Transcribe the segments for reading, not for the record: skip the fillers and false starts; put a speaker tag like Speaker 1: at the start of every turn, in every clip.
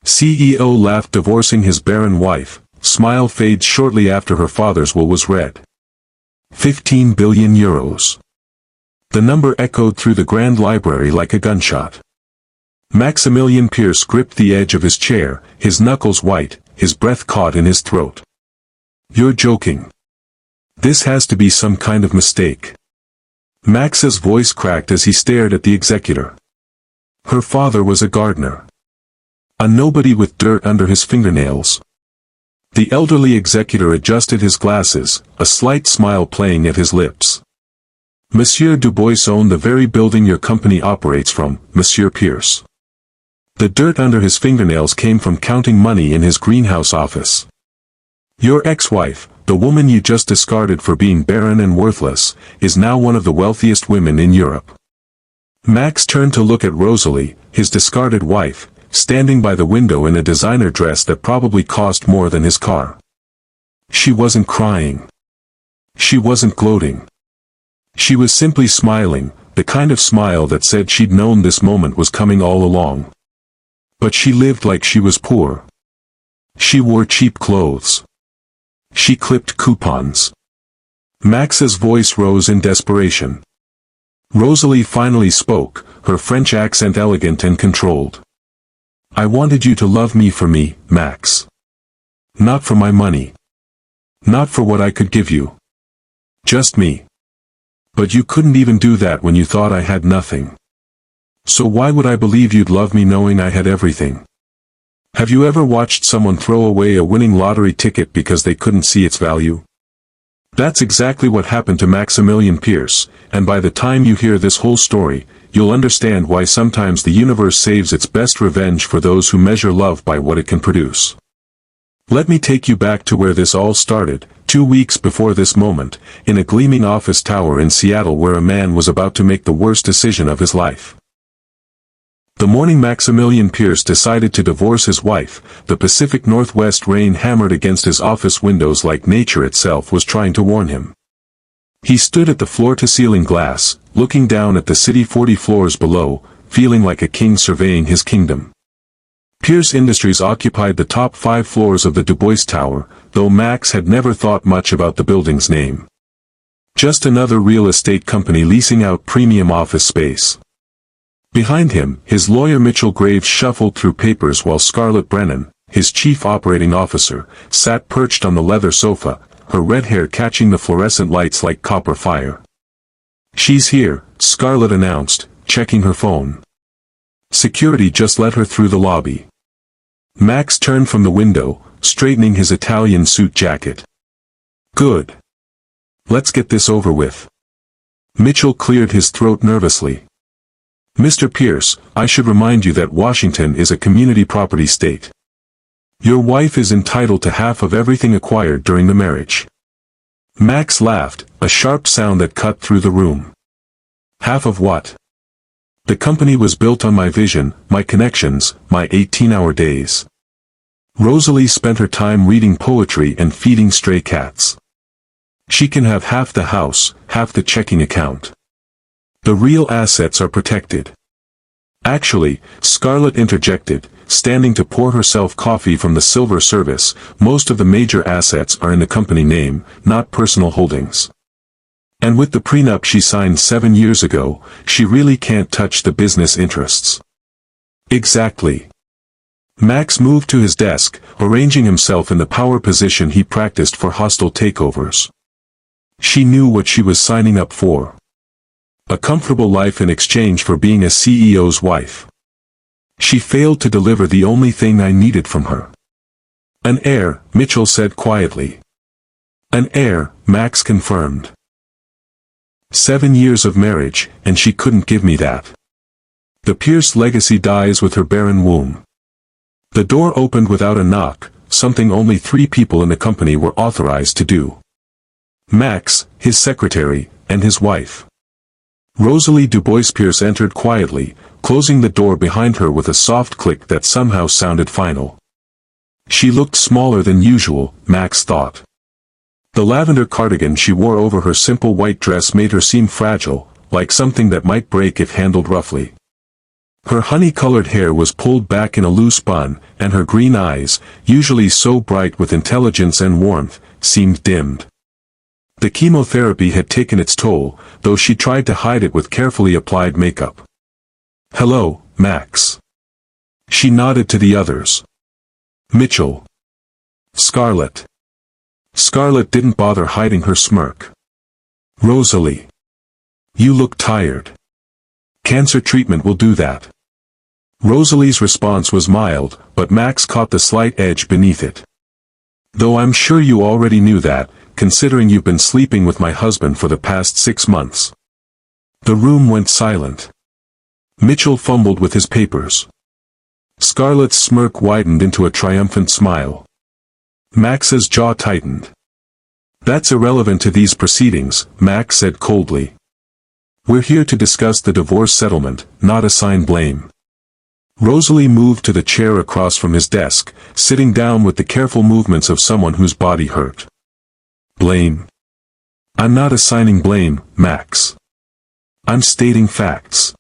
Speaker 1: CEO laughed, divorcing his barren wife. Smile fades shortly after her father's will was read. 15 billion euros. The number echoed through the Grand Library like a gunshot. Maximilian Pierce gripped the edge of his chair, his knuckles white, his breath caught in his throat. You're joking. This has to be some kind of mistake. Max's voice cracked as he stared at the executor. Her father was a gardener. A nobody with dirt under his fingernails. The elderly executor adjusted his glasses, a slight smile playing at his lips. Monsieur Dubois owned the very building your company operates from, Monsieur Pierce. The dirt under his fingernails came from counting money in his greenhouse office. Your ex-wife, the woman you just discarded for being barren and worthless, is now one of the wealthiest women in Europe. Max turned to look at Rosalie, his discarded wife, standing by the window in a designer dress that probably cost more than his car. She wasn't crying. She wasn't gloating. She was simply smiling, the kind of smile that said she'd known this moment was coming all along. But she lived like she was poor. She wore cheap clothes. She clipped coupons. Max's voice rose in desperation. Rosalie finally spoke, her French accent elegant and controlled. I wanted you to love me for me, Max. Not for my money. Not for what I could give you. Just me. But you couldn't even do that when you thought I had nothing. So why would I believe you'd love me knowing I had everything? Have you ever watched someone throw away a winning lottery ticket because they couldn't see its value? That's exactly what happened to Maximilian Pierce, and by the time you hear this whole story, you'll understand why sometimes the universe saves its best revenge for those who measure love by what it can produce. Let me take you back to where this all started, 2 weeks before this moment, in a gleaming office tower in Seattle where a man was about to make the worst decision of his life. The morning Maximilian Pierce decided to divorce his wife, the Pacific Northwest rain hammered against his office windows like nature itself was trying to warn him. He stood at the floor-to-ceiling glass, looking down at the city 40 floors below, feeling like a king surveying his kingdom. Pierce Industries occupied the top 5 floors of the Dubois Tower, though Max had never thought much about the building's name. Just another real estate company leasing out premium office space. Behind him, his lawyer Mitchell Graves shuffled through papers while Scarlett Brennan, his chief operating officer, sat perched on the leather sofa, her red hair catching the fluorescent lights like copper fire. She's here, Scarlett announced, checking her phone. Security just let her through the lobby. Max turned from the window, straightening his Italian suit jacket. Good. Let's get this over with. Mitchell cleared his throat nervously. Mr. Pierce, I should remind you that Washington is a community property state. Your wife is entitled to half of everything acquired during the marriage. Max laughed, a sharp sound that cut through the room. Half of what? The company was built on my vision, my connections, my 18-hour days. Rosalie spent her time reading poetry and feeding stray cats. She can have half the house, half the checking account. The real assets are protected. Actually, Scarlett interjected, standing to pour herself coffee from the silver service, most of the major assets are in the company name, not personal holdings. And with the prenup she signed 7 years ago, she really can't touch the business interests. Exactly. Max moved to his desk, arranging himself in the power position he practiced for hostile takeovers. She knew what she was signing up for. A comfortable life in exchange for being a CEO's wife. She failed to deliver the only thing I needed from her. An heir, Mitchell said quietly. An heir, Max confirmed. 7 years of marriage, and she couldn't give me that. The Pierce legacy dies with her barren womb. The door opened without a knock, something only 3 people in the company were authorized to do. Max, his secretary, and his wife. Rosalie Dubois Pierce entered quietly, closing the door behind her with a soft click that somehow sounded final. She looked smaller than usual, Max thought. The lavender cardigan she wore over her simple white dress made her seem fragile, like something that might break if handled roughly. Her honey-colored hair was pulled back in a loose bun, and her green eyes, usually so bright with intelligence and warmth, seemed dimmed. The chemotherapy had taken its toll, though she tried to hide it with carefully applied makeup. "Hello, Max." She nodded to the others. "Mitchell." "Scarlett." Scarlett didn't bother hiding her smirk. "Rosalie. You look tired. Cancer treatment will do that." Rosalie's response was mild, but Max caught the slight edge beneath it. "Though I'm sure you already knew that, considering you've been sleeping with my husband for the past 6 months." The room went silent. Mitchell fumbled with his papers. Scarlett's smirk widened into a triumphant smile. Max's jaw tightened. "That's irrelevant to these proceedings," Max said coldly. "We're here to discuss the divorce settlement, not assign blame." Rosalie moved to the chair across from his desk, sitting down with the careful movements of someone whose body hurt. "Blame? I'm not assigning blame, Max. I'm stating facts.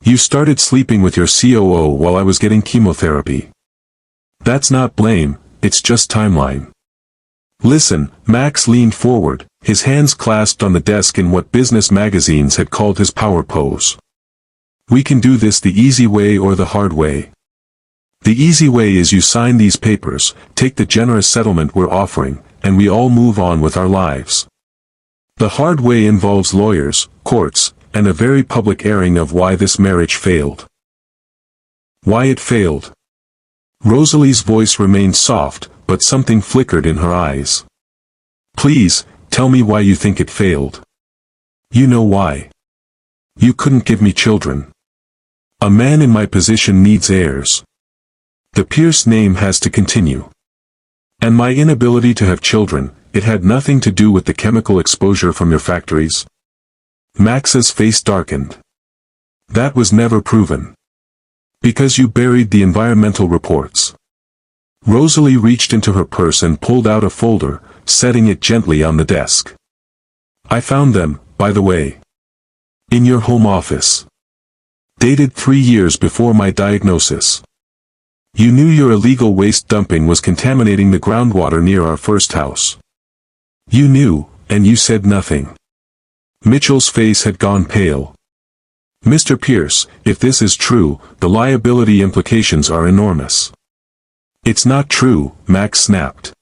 Speaker 1: You started sleeping with your COO while I was getting chemotherapy. That's not blame, it's just timeline." "Listen," Max leaned forward, his hands clasped on the desk in what business magazines had called his power pose. "We can do this the easy way or the hard way. The easy way is you sign these papers, take the generous settlement we're offering, and we all move on with our lives. The hard way involves lawyers, courts, and a very public airing of why this marriage failed." "Why it failed?" Rosalie's voice remained soft, but something flickered in her eyes. "Please, tell me why you think it failed." "You know why. You couldn't give me children. A man in my position needs heirs. The Pierce name has to continue. And my inability to have children, it had nothing to do with the chemical exposure from your factories." Max's face darkened. "That was never proven. Because you buried the environmental reports." Rosalie reached into her purse and pulled out a folder, setting it gently on the desk. "I found them, by the way. In your home office. Dated 3 years before my diagnosis. You knew your illegal waste dumping was contaminating the groundwater near our first house. You knew, and you said nothing." Mitchell's face had gone pale. "Mr. Pierce, if this is true, the liability implications are enormous." "It's not true," Max snapped.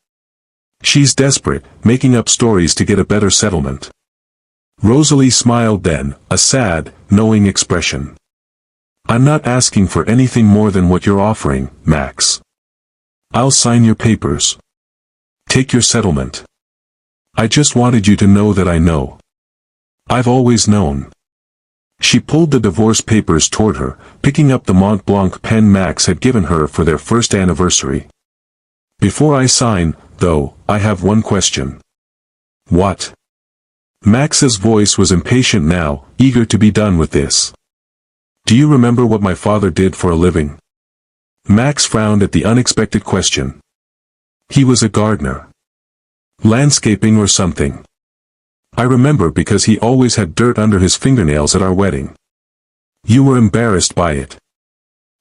Speaker 1: "She's desperate, making up stories to get a better settlement." Rosalie smiled then, a sad, knowing expression. "I'm not asking for anything more than what you're offering, Max. I'll sign your papers. Take your settlement. I just wanted you to know that I know. I've always known." She pulled the divorce papers toward her, picking up the Mont Blanc pen Max had given her for their first anniversary. "Before I sign, though, I have one question." "What?" Max's voice was impatient now, eager to be done with this. "Do you remember what my father did for a living?" Max frowned at the unexpected question. "He was a gardener. Landscaping or something. I remember because he always had dirt under his fingernails at our wedding." "You were embarrassed by it."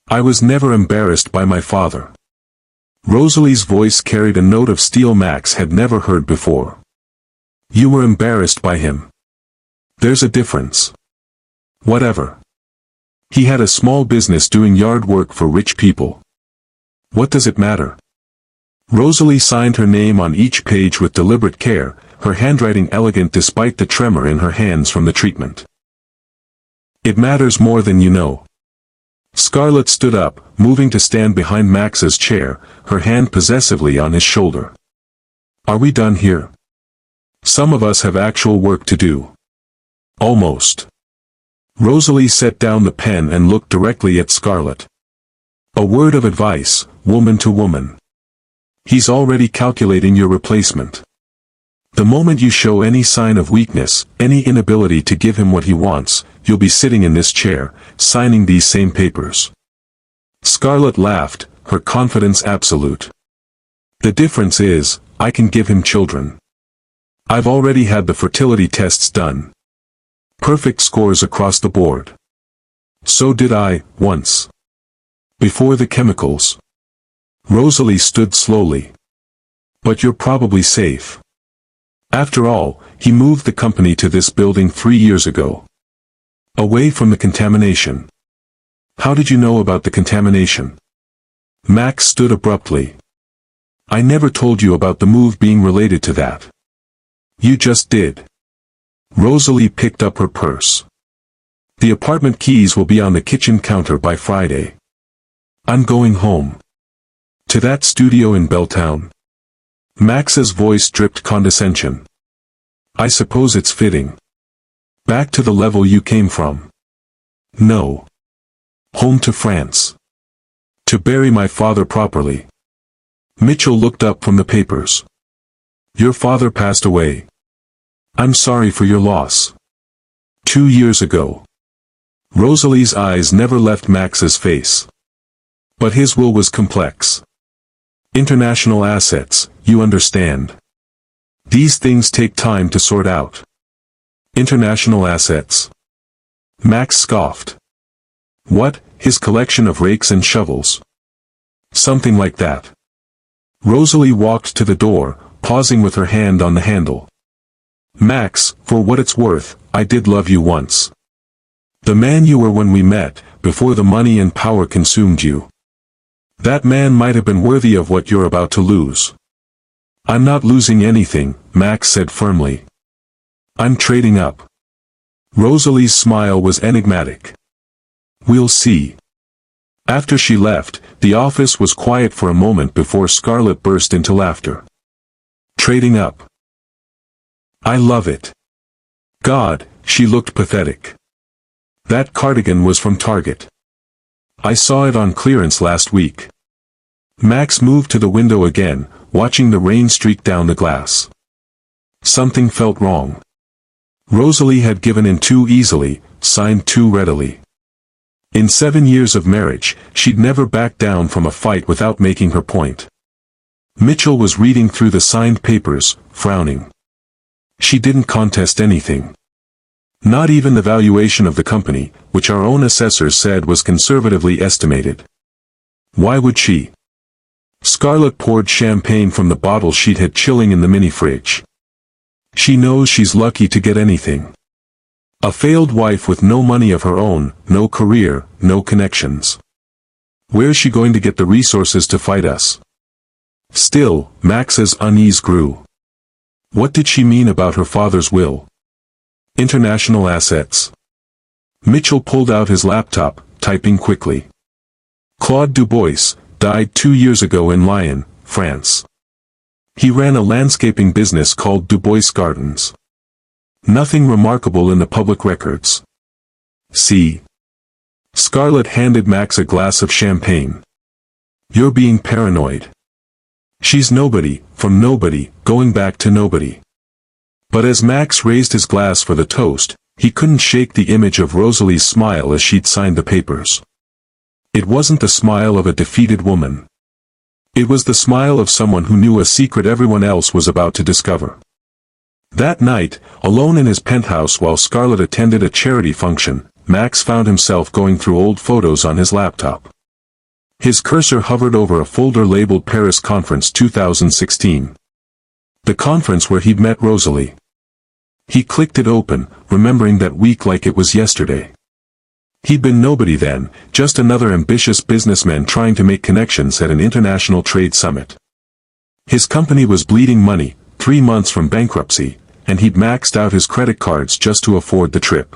Speaker 1: "I was never embarrassed by my father." Rosalie's voice carried a note of steel Max had never heard before. "You were embarrassed by him. There's a difference." "Whatever. He had a small business doing yard work for rich people. What does it matter?" Rosalie signed her name on each page with deliberate care, her handwriting elegant despite the tremor in her hands from the treatment. "It matters more than you know." Scarlett stood up, moving to stand behind Max's chair, her hand possessively on his shoulder. "Are we done here? Some of us have actual work to do." "Almost." Rosalie set down the pen and looked directly at Scarlett. "A word of advice, woman to woman. He's already calculating your replacement. The moment you show any sign of weakness, any inability to give him what he wants, you'll be sitting in this chair, signing these same papers." Scarlett laughed, her confidence absolute. "The difference is, I can give him children. I've already had the fertility tests done. Perfect scores across the board. So did I, once. Before the chemicals. Rosalie stood slowly. But you're probably safe. After all, he moved the company to this building 3 years ago. Away from the contamination. How did you know about the contamination? Max stood abruptly. I never told you about the move being related to that. You just did. Rosalie picked up her purse. The apartment keys will be on the kitchen counter by Friday. I'm going home. To that studio in Belltown. Max's voice dripped condescension. I suppose it's fitting. Back to the level you came from. No. Home to France. To bury my father properly. Mitchell looked up from the papers. Your father passed away. I'm sorry for your loss. 2 years ago. Rosalie's eyes never left Max's face. But his will was complex. International assets, you understand. These things take time to sort out. International assets. Max scoffed. What, his collection of rakes and shovels? Something like that. Rosalie walked to the door, pausing with her hand on the handle. Max, for what it's worth, I did love you once. The man you were when we met, before the money and power consumed you. That man might have been worthy of what you're about to lose. I'm not losing anything, Max said firmly. I'm trading up. Rosalie's smile was enigmatic. We'll see. After she left, the office was quiet for a moment before Scarlett burst into laughter. Trading up. I love it. God, she looked pathetic. That cardigan was from Target. I saw it on clearance last week. Max moved to the window again, watching the rain streak down the glass. Something felt wrong. Rosalie had given in too easily, signed too readily. In 7 years of marriage, she'd never backed down from a fight without making her point. Mitchell was reading through the signed papers, frowning. She didn't contest anything. Not even the valuation of the company, which our own assessors said was conservatively estimated. Why would she? Scarlett poured champagne from the bottle she'd had chilling in the mini-fridge. She knows she's lucky to get anything. A failed wife with no money of her own, no career, no connections. Where's she going to get the resources to fight us? Still, Max's unease grew. What did she mean about her father's will? International assets. Mitchell pulled out his laptop, typing quickly. Claude Dubois died 2 years ago in Lyon, France. He ran a landscaping business called Dubois Gardens. Nothing remarkable in the public records. See. Scarlett handed Max a glass of champagne. You're being paranoid. She's nobody, from nobody, going back to nobody. But as Max raised his glass for the toast, he couldn't shake the image of Rosalie's smile as she'd signed the papers. It wasn't the smile of a defeated woman. It was the smile of someone who knew a secret everyone else was about to discover. That night, alone in his penthouse while Scarlett attended a charity function, Max found himself going through old photos on his laptop. His cursor hovered over a folder labeled Paris Conference 2016. The conference where he'd met Rosalie. He clicked it open, remembering that week like it was yesterday. He'd been nobody then, just another ambitious businessman trying to make connections at an international trade summit. His company was bleeding money, 3 months from bankruptcy, and he'd maxed out his credit cards just to afford the trip.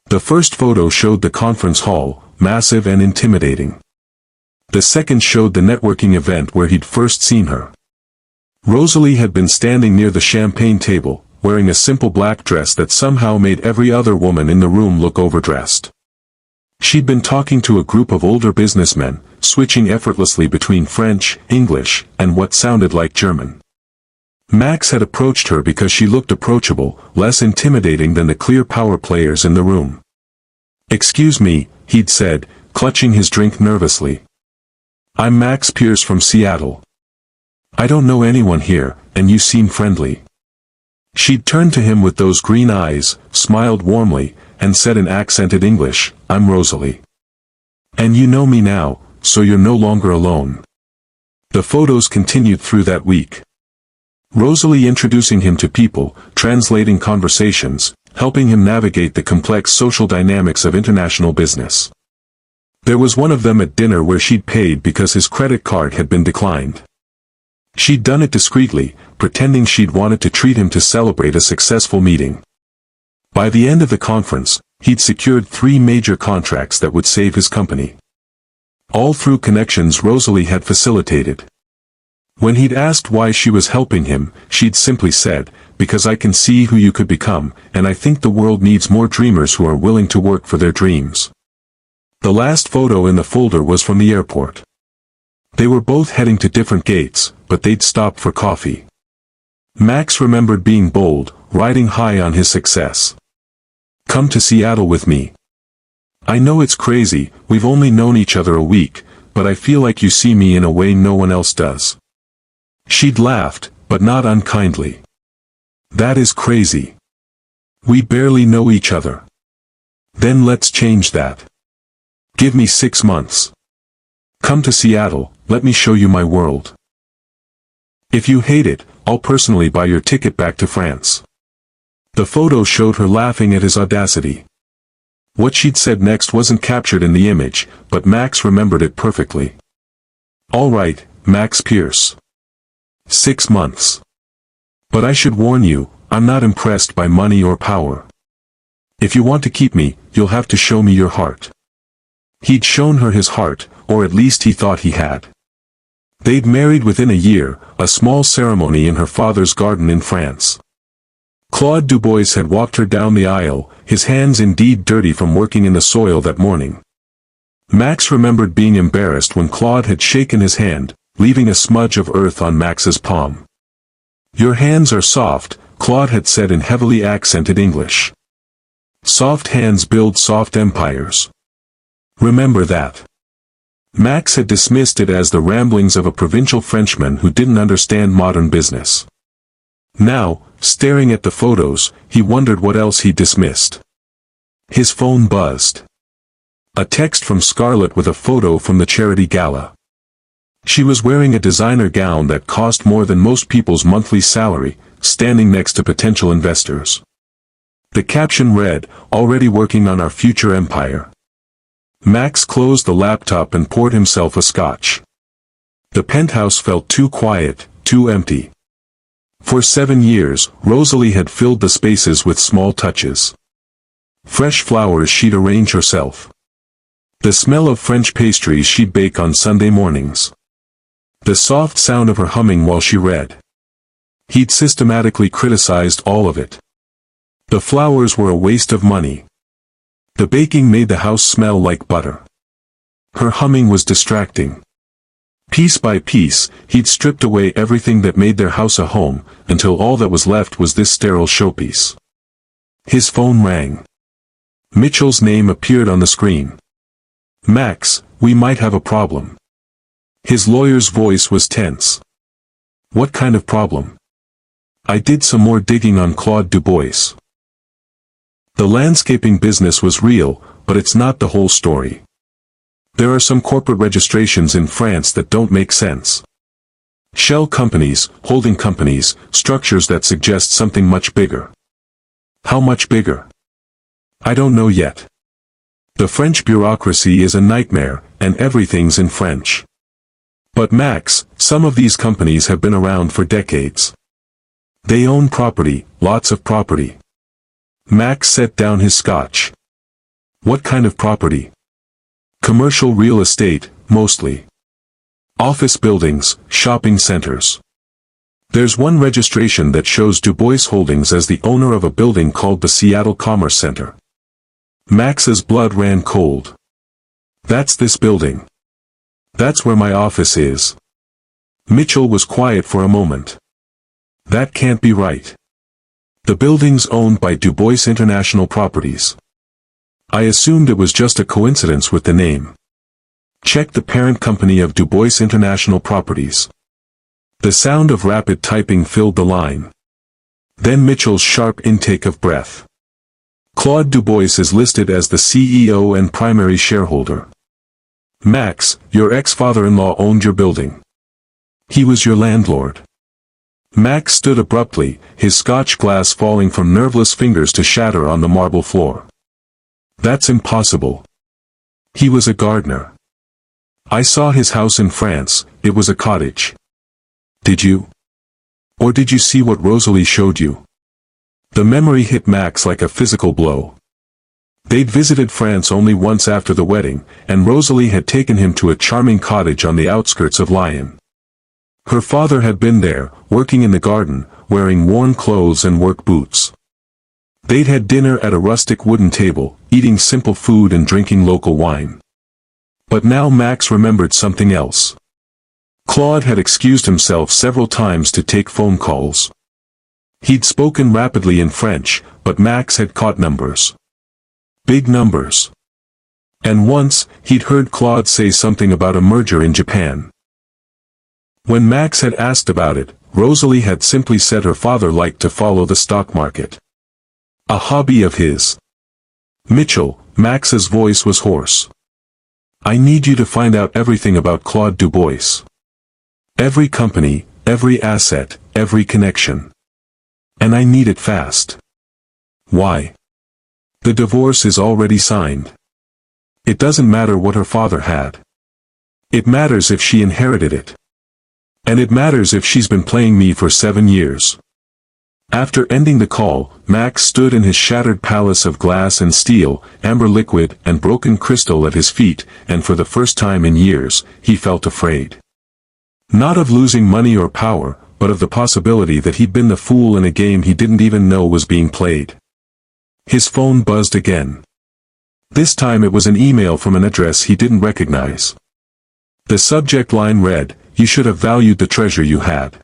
Speaker 1: The first photo showed the conference hall, massive and intimidating. The second showed the networking event where he'd first seen her. Rosalie had been standing near the champagne table, wearing a simple black dress that somehow made every other woman in the room look overdressed. She'd been talking to a group of older businessmen, switching effortlessly between French, English, and what sounded like German. Max had approached her because she looked approachable, less intimidating than the clear power players in the room. "Excuse me," he'd said, clutching his drink nervously. "I'm Max Pierce from Seattle. I don't know anyone here, and you seem friendly." She'd turned to him with those green eyes, smiled warmly, and said in accented English, "I'm Rosalie. And you know me now, so you're no longer alone." The photos continued through that week. Rosalie introducing him to people, translating conversations, helping him navigate the complex social dynamics of international business. There was one of them at dinner where she'd paid because his credit card had been declined. She'd done it discreetly, pretending she'd wanted to treat him to celebrate a successful meeting. By the end of the conference, he'd secured 3 major contracts that would save his company. All through connections Rosalie had facilitated. When he'd asked why she was helping him, she'd simply said, "Because I can see who you could become, and I think the world needs more dreamers who are willing to work for their dreams." The last photo in the folder was from the airport. They were both heading to different gates, but they'd stopped for coffee. Max remembered being bold, riding high on his success. "Come to Seattle with me. I know it's crazy, we've only known each other a week, but I feel like you see me in a way no one else does." She'd laughed, but not unkindly. "That is crazy. We barely know each other. Then let's change that. Give me 6 months. Come to Seattle, let me show you my world. If you hate it, I'll personally buy your ticket back to France." The photo showed her laughing at his audacity. What she'd said next wasn't captured in the image, but Max remembered it perfectly. "All right, Max Pierce. 6 months. But I should warn you, I'm not impressed by money or power. If you want to keep me, you'll have to show me your heart." He'd shown her his heart, or at least he thought he had. They'd married within a year, a small ceremony in her father's garden in France. Claude Dubois had walked her down the aisle, his hands indeed dirty from working in the soil that morning. Max remembered being embarrassed when Claude had shaken his hand, leaving a smudge of earth on Max's palm. "Your hands are soft," Claude had said in heavily accented English. "Soft hands build soft empires. Remember that." Max had dismissed it as the ramblings of a provincial Frenchman who didn't understand modern business. Now, staring at the photos, he wondered what else he'd dismissed. His phone buzzed. A text from Scarlett with a photo from the charity gala. She was wearing a designer gown that cost more than most people's monthly salary, standing next to potential investors. The caption read, "Already working on our future empire." Max closed the laptop and poured himself a scotch. The penthouse felt too quiet, too empty. For 7 years, Rosalie had filled the spaces with small touches. Fresh flowers she'd arrange herself. The smell of French pastries she'd bake on Sunday mornings. The soft sound of her humming while she read. He'd systematically criticized all of it. The flowers were a waste of money. The baking made the house smell like butter. Her humming was distracting. Piece by piece, he'd stripped away everything that made their house a home, until all that was left was this sterile showpiece. His phone rang. Mitchell's name appeared on the screen. "Max, we might have a problem." His lawyer's voice was tense. "What kind of problem?" "I did some more digging on Claude Dubois. The landscaping business was real, but it's not the whole story. There are some corporate registrations in France that don't make sense. Shell companies, holding companies, structures that suggest something much bigger." "How much bigger?" "I don't know yet. The French bureaucracy is a nightmare, and everything's in French. But Max, some of these companies have been around for decades. They own property, lots of property." Max set down his scotch. "What kind of property?" "Commercial real estate, mostly. Office buildings, shopping centers. There's one registration that shows Dubois Holdings as the owner of a building called the Seattle Commerce Center." Max's blood ran cold. "That's this building. That's where my office is." Mitchell was quiet for a moment. "That can't be right. The building's owned by Dubois International Properties. I assumed it was just a coincidence with the name. Check the parent company of Dubois International Properties." The sound of rapid typing filled the line. Then Mitchell's sharp intake of breath. Claude Dubois is listed as the CEO and primary shareholder. Max, your ex-father-in-law owned your building. He was your landlord. Max stood abruptly, his Scotch glass falling from nerveless fingers to shatter on the marble floor. That's impossible. He was a gardener. I saw his house in France, it was a cottage. Did you? Or did you see what Rosalie showed you? The memory hit Max like a physical blow. They'd visited France only once after the wedding, and Rosalie had taken him to a charming cottage on the outskirts of Lyon. Her father had been there, working in the garden, wearing worn clothes and work boots. They'd had dinner at a rustic wooden table, eating simple food and drinking local wine. But now Max remembered something else. Claude had excused himself several times to take phone calls. He'd spoken rapidly in French, but Max had caught numbers. Big numbers. And once, he'd heard Claude say something about a merger in Japan. When Max had asked about it, Rosalie had simply said her father liked to follow the stock market. A hobby of his. Mitchell, Max's voice was hoarse. I need you to find out everything about Claude Dubois. Every company, every asset, every connection. And I need it fast. Why? The divorce is already signed. It doesn't matter what her father had. It matters if she inherited it. And it matters if she's been playing me for 7 years. After ending the call, Max stood in his shattered palace of glass and steel, amber liquid and broken crystal at his feet, and for the first time in years, he felt afraid. Not of losing money or power, but of the possibility that he'd been the fool in a game he didn't even know was being played. His phone buzzed again. This time it was an email from an address he didn't recognize. The subject line read, "You should have valued the treasure you had."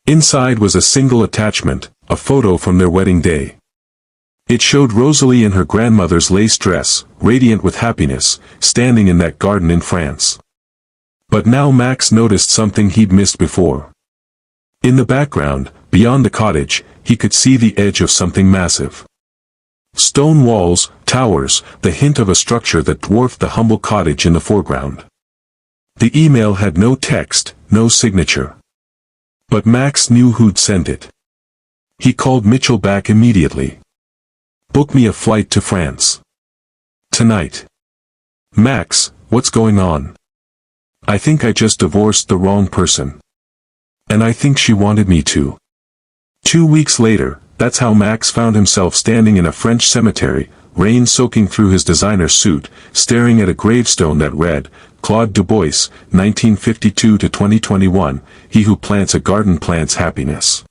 Speaker 1: Inside was a single attachment, a photo from their wedding day. It showed Rosalie in her grandmother's lace dress, radiant with happiness, standing in that garden in France. But now Max noticed something he'd missed before. In the background, beyond the cottage, he could see the edge of something massive. Stone walls, towers, the hint of a structure that dwarfed the humble cottage in the foreground. The email had no text, no signature. But Max knew who'd sent it. He called Mitchell back immediately. "Book me a flight to France. Tonight." "Max, what's going on?" "I think I just divorced the wrong person. And I think she wanted me to." 2 weeks later, that's how Max found himself standing in a French cemetery, rain soaking through his designer suit, staring at a gravestone that read, Claude Dubois, 1952 to 2021, he who plants a garden plants happiness.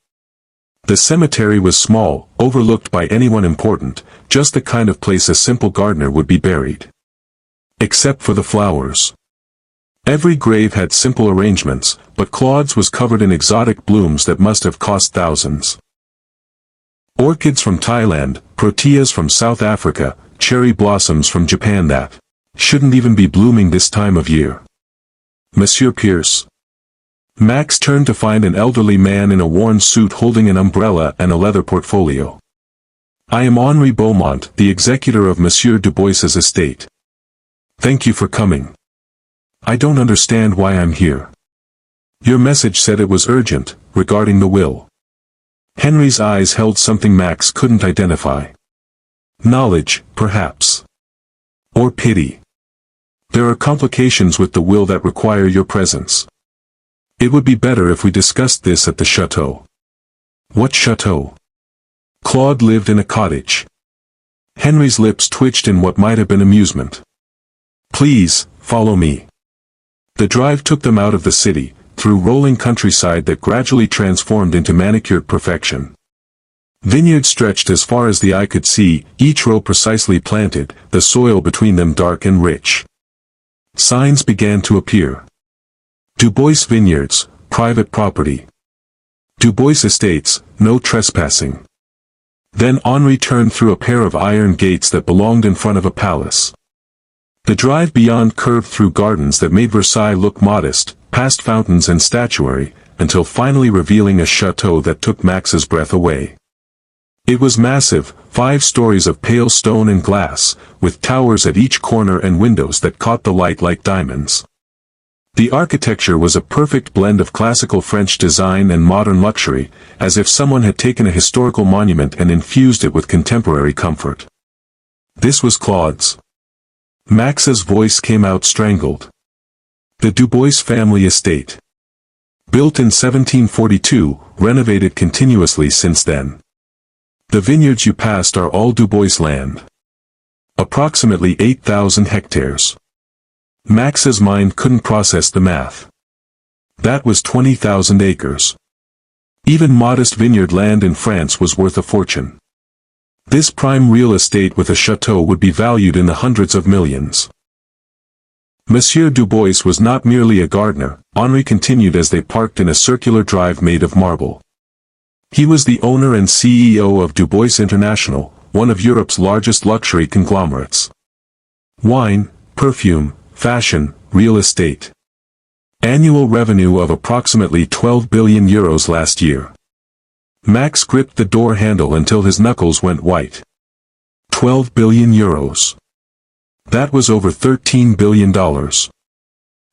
Speaker 1: The cemetery was small, overlooked by anyone important, just the kind of place a simple gardener would be buried. Except for the flowers. Every grave had simple arrangements, but Claude's was covered in exotic blooms that must have cost thousands. Orchids from Thailand, proteas from South Africa, cherry blossoms from Japan that shouldn't even be blooming this time of year. Monsieur Pierce. Max turned to find an elderly man in a worn suit holding an umbrella and a leather portfolio. "I am Henri Beaumont, the executor of Monsieur Dubois's estate. Thank you for coming. I don't understand why I'm here. Your message said it was urgent, regarding the will." Henry's eyes held something Max couldn't identify. Knowledge, perhaps. Or pity. "There are complications with the will that require your presence. It would be better if we discussed this at the chateau." "What chateau?" Claude lived in a cottage. Henry's lips twitched in what might have been amusement. "Please, follow me." The drive took them out of the city, through rolling countryside that gradually transformed into manicured perfection. Vineyards stretched as far as the eye could see, each row precisely planted, the soil between them dark and rich. Signs began to appear. Dubois Vineyards, private property. Dubois Estates, no trespassing. Then Henri turned through a pair of iron gates that belonged in front of a palace. The drive beyond curved through gardens that made Versailles look modest, past fountains and statuary, until finally revealing a chateau that took Max's breath away. It was massive, 5 stories of pale stone and glass, with towers at each corner and windows that caught the light like diamonds. The architecture was a perfect blend of classical French design and modern luxury, as if someone had taken a historical monument and infused it with contemporary comfort. This was Claude's. Max's voice came out strangled. The Dubois family estate. Built in 1742, renovated continuously since then. The vineyards you passed are all Dubois land. Approximately 8,000 hectares. Max's mind couldn't process the math. That was 20,000 acres. Even modest vineyard land in France was worth a fortune. This prime real estate with a chateau would be valued in the hundreds of millions. Monsieur Dubois was not merely a gardener, Henri continued as they parked in a circular drive made of marble. He was the owner and CEO of Dubois International, one of Europe's largest luxury conglomerates. Wine, perfume, fashion, real estate. Annual revenue of approximately 12 billion euros last year. Max gripped the door handle until his knuckles went white. 12 billion euros. That was over $13 billion.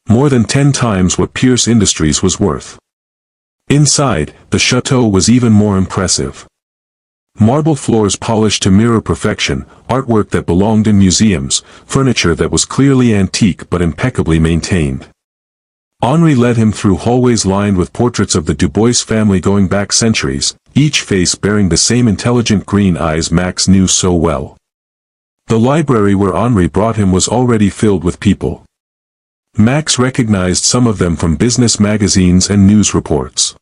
Speaker 1: More than 10 times what Pierce Industries was worth. Inside, the chateau was even more impressive. Marble floors polished to mirror perfection, artwork that belonged in museums, furniture that was clearly antique but impeccably maintained. Henri led him through hallways lined with portraits of the Dubois family going back centuries, each face bearing the same intelligent green eyes Max knew so well. The library where Henri brought him was already filled with people. Max recognized some of them from business magazines and news reports.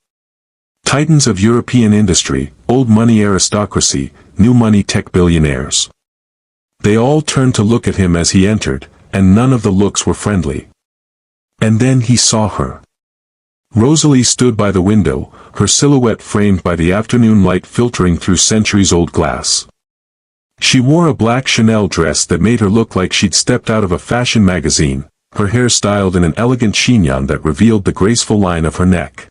Speaker 1: Titans of European industry, old money aristocracy, new money tech billionaires. They all turned to look at him as he entered, and none of the looks were friendly. And then he saw her. Rosalie stood by the window, her silhouette framed by the afternoon light filtering through centuries-old glass. She wore a black Chanel dress that made her look like she'd stepped out of a fashion magazine, her hair styled in an elegant chignon that revealed the graceful line of her neck.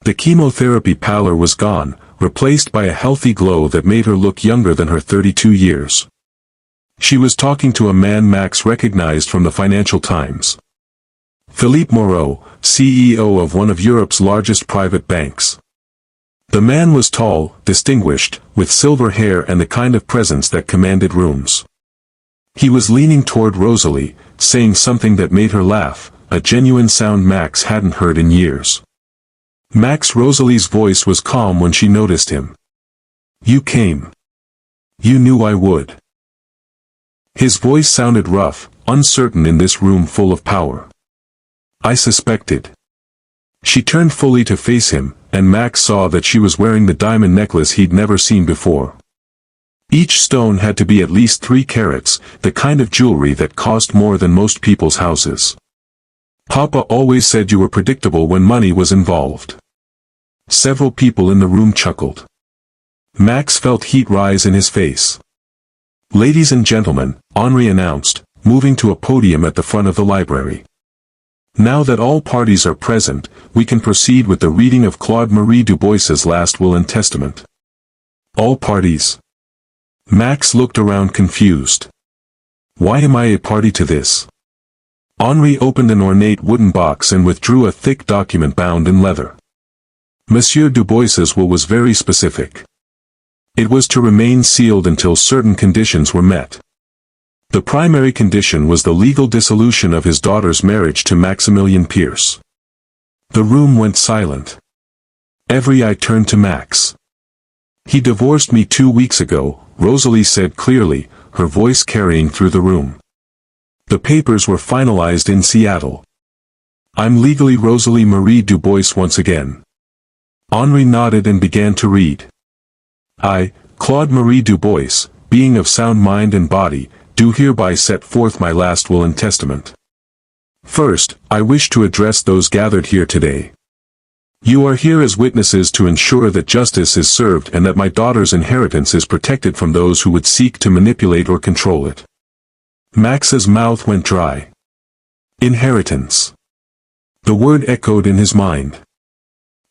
Speaker 1: The chemotherapy pallor was gone, replaced by a healthy glow that made her look younger than her 32 years. She was talking to a man Max recognized from the Financial Times. Philippe Moreau, CEO of one of Europe's largest private banks. The man was tall, distinguished, with silver hair and the kind of presence that commanded rooms. He was leaning toward Rosalie, saying something that made her laugh, a genuine sound Max hadn't heard in years. Rosalie's voice was calm when she noticed him. "You came. You knew I would." His voice sounded rough, uncertain in this room full of power. "I suspected." She turned fully to face him, and Max saw that she was wearing the diamond necklace he'd never seen before. Each stone had to be at least 3 carats, the kind of jewelry that cost more than most people's houses. "Papa always said you were predictable when money was involved." Several people in the room chuckled. Max felt heat rise in his face. "Ladies and gentlemen," Henri announced, moving to a podium at the front of the library. "Now that all parties are present, we can proceed with the reading of Claude Marie Dubois's last will and testament." "All parties?" Max looked around confused. "Why am I a party to this?" Henri opened an ornate wooden box and withdrew a thick document bound in leather. Monsieur Dubois's will was very specific. It was to remain sealed until certain conditions were met. The primary condition was the legal dissolution of his daughter's marriage to Maximilian Pierce. The room went silent. Every eye turned to Max. "He divorced me 2 weeks ago," Rosalie said clearly, her voice carrying through the room. "The papers were finalized in Seattle. I'm legally Rosalie Marie Dubois once again." Henri nodded and began to read. "I, Claude Marie Dubois, being of sound mind and body, do hereby set forth my last will and testament. First, I wish to address those gathered here today. You are here as witnesses to ensure that justice is served and that my daughter's inheritance is protected from those who would seek to manipulate or control it." Max's mouth went dry. Inheritance. The word echoed in his mind.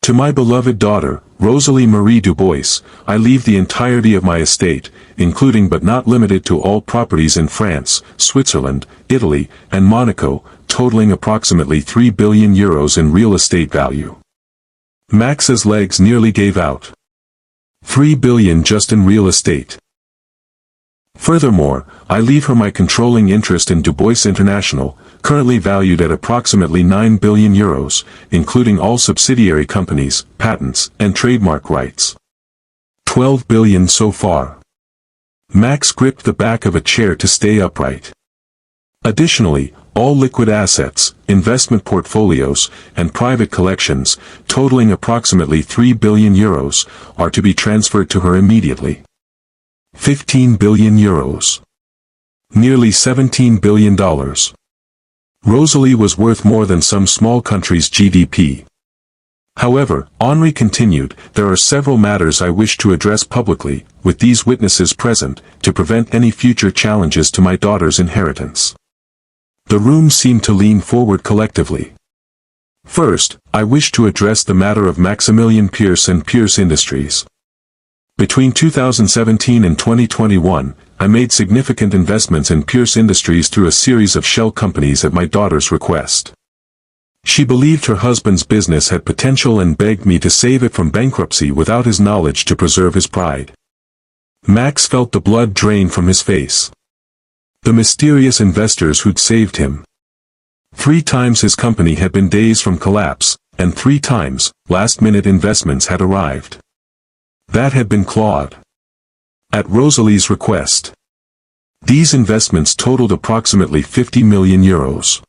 Speaker 1: To my beloved daughter, Rosalie Marie Dubois, I leave the entirety of my estate, including but not limited to all properties in France, Switzerland, Italy, and Monaco, totaling approximately 3 billion euros in real estate value. Max's legs nearly gave out. 3 billion just in real estate. Furthermore, I leave her my controlling interest in Dubois International, currently valued at approximately 9 billion euros, including all subsidiary companies, patents, and trademark rights. 12 billion so far. Max gripped the back of a chair to stay upright. Additionally, all liquid assets, investment portfolios, and private collections, totaling approximately 3 billion euros, are to be transferred to her immediately. 15 billion euros. Nearly $17 billion. Rosalie was worth more than some small country's GDP. However, Henri continued, there are several matters I wish to address publicly, with these witnesses present, to prevent any future challenges to my daughter's inheritance. The room seemed to lean forward collectively. First, I wish to address the matter of Maximilian Pierce and Pierce Industries. Between 2017 and 2021, I made significant investments in Pierce Industries through a series of shell companies at my daughter's request. She believed her husband's business had potential and begged me to save it from bankruptcy without his knowledge to preserve his pride. Max felt the blood drain from his face. The mysterious investors who'd saved him. 3 times his company had been days from collapse, and 3 times, last-minute investments had arrived. That had been Claude. At Rosalie's request. These investments totaled approximately 50 million euros.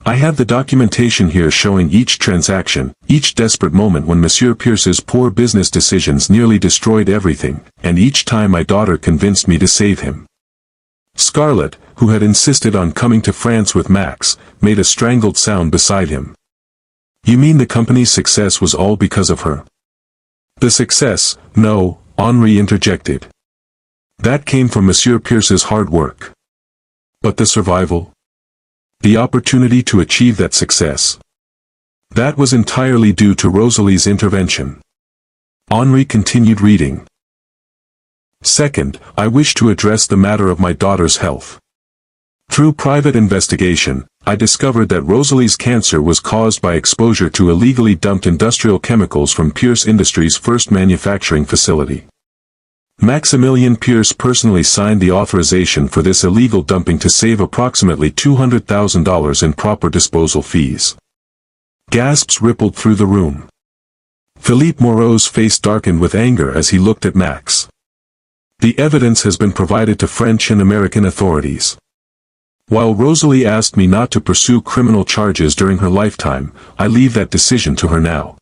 Speaker 1: I have the documentation here showing each transaction, each desperate moment when Monsieur Pierce's poor business decisions nearly destroyed everything, and each time my daughter convinced me to save him. Scarlett, who had insisted on coming to France with Max, made a strangled sound beside him. You mean the company's success was all because of her? The success, no, Henri interjected. That came from Monsieur Pierce's hard work. But the survival? The opportunity to achieve that success? That was entirely due to Rosalie's intervention. Henri continued reading. Second, I wish to address the matter of my daughter's health. Through private investigation, I discovered that Rosalie's cancer was caused by exposure to illegally dumped industrial chemicals from Pierce Industries' first manufacturing facility. Maximilian Pierce personally signed the authorization for this illegal dumping to save approximately $200,000 in proper disposal fees. Gasps rippled through the room. Philippe Moreau's face darkened with anger as he looked at Max. The evidence has been provided to French and American authorities. While Rosalie asked me not to pursue criminal charges during her lifetime, I leave that decision to her now.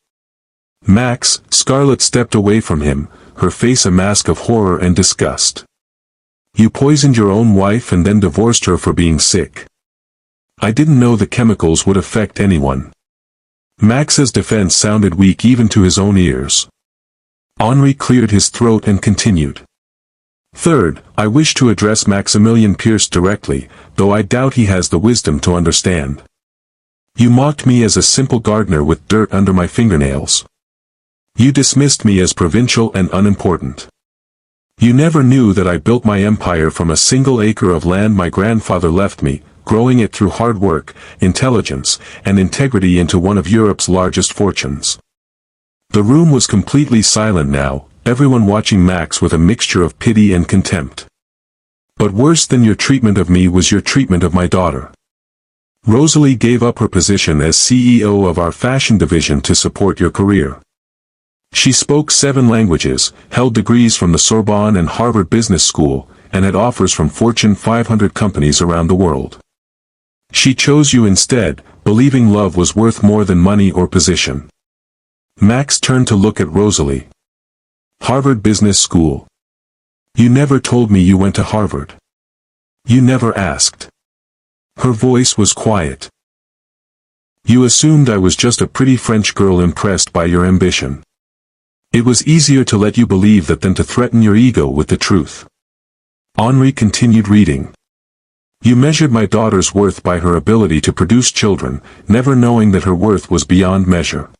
Speaker 1: Max, Scarlett stepped away from him, her face a mask of horror and disgust. You poisoned your own wife and then divorced her for being sick. I didn't know the chemicals would affect anyone. Max's defense sounded weak even to his own ears. Henri cleared his throat and continued. Third, I wish to address Maximilian Pierce directly, though I doubt he has the wisdom to understand. You mocked me as a simple gardener with dirt under my fingernails. You dismissed me as provincial and unimportant. You never knew that I built my empire from a single acre of land my grandfather left me, growing it through hard work, intelligence, and integrity into one of Europe's largest fortunes. The room was completely silent now, everyone watching Max with a mixture of pity and contempt. But worse than your treatment of me was your treatment of my daughter. Rosalie gave up her position as CEO of our fashion division to support your career. She spoke 7 languages, held degrees from the Sorbonne and Harvard Business School, and had offers from Fortune 500 companies around the world. She chose you instead, believing love was worth more than money or position. Max turned to look at Rosalie. Harvard Business School. You never told me you went to Harvard. You never asked. Her voice was quiet. You assumed I was just a pretty French girl impressed by your ambition. It was easier to let you believe that than to threaten your ego with the truth. Henri continued reading. You measured my daughter's worth by her ability to produce children, never knowing that her worth was beyond measure.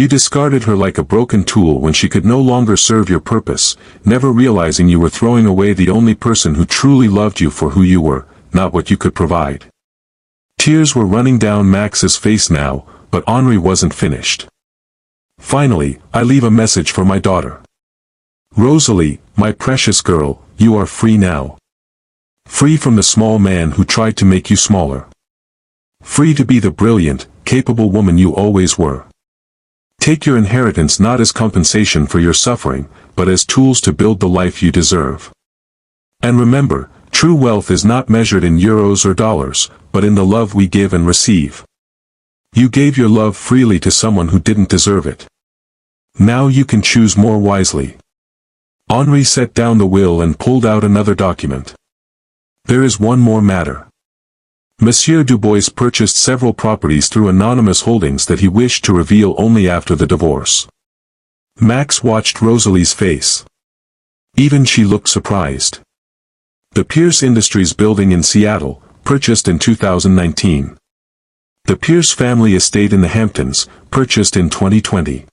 Speaker 1: You discarded her like a broken tool when she could no longer serve your purpose, never realizing you were throwing away the only person who truly loved you for who you were, not what you could provide. Tears were running down Max's face now, but Henri wasn't finished. Finally, I leave a message for my daughter. Rosalie, my precious girl, you are free now. Free from the small man who tried to make you smaller. Free to be the brilliant, capable woman you always were. Take your inheritance not as compensation for your suffering, but as tools to build the life you deserve. And remember, true wealth is not measured in euros or dollars, but in the love we give and receive. You gave your love freely to someone who didn't deserve it. Now you can choose more wisely. Henri set down the will and pulled out another document. There is one more matter. Monsieur Dubois purchased several properties through anonymous holdings that he wished to reveal only after the divorce. Max watched Rosalie's face. Even she looked surprised. The Pierce Industries building in Seattle, purchased in 2019. The Pierce family estate in the Hamptons, purchased in 2020.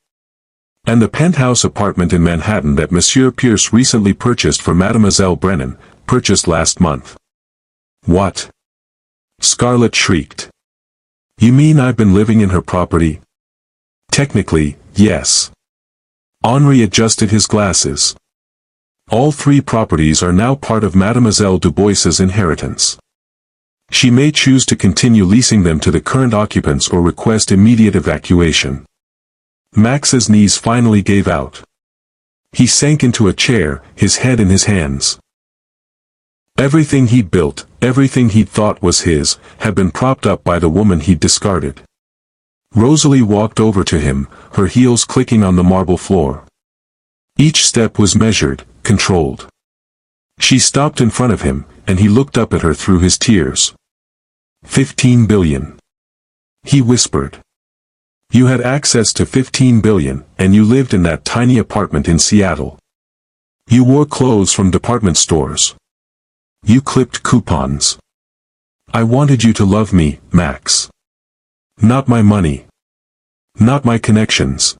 Speaker 1: And the penthouse apartment in Manhattan that Monsieur Pierce recently purchased for Mademoiselle Brennan, purchased last month. What? Scarlett shrieked. You mean I've been living in her property? Technically, yes. Henri adjusted his glasses. All three properties are now part of Mademoiselle Dubois's inheritance. She may choose to continue leasing them to the current occupants or request immediate evacuation. Max's knees finally gave out. He sank into a chair, his head in his hands. Everything he'd built, everything he'd thought was his, had been propped up by the woman he'd discarded. Rosalie walked over to him, her heels clicking on the marble floor. Each step was measured, controlled. She stopped in front of him, and he looked up at her through his tears. 15 billion. He whispered. You had access to 15 billion, and you lived in that tiny apartment in Seattle. You wore clothes from department stores. You clipped coupons. I wanted you to love me, Max. Not my money. Not my connections.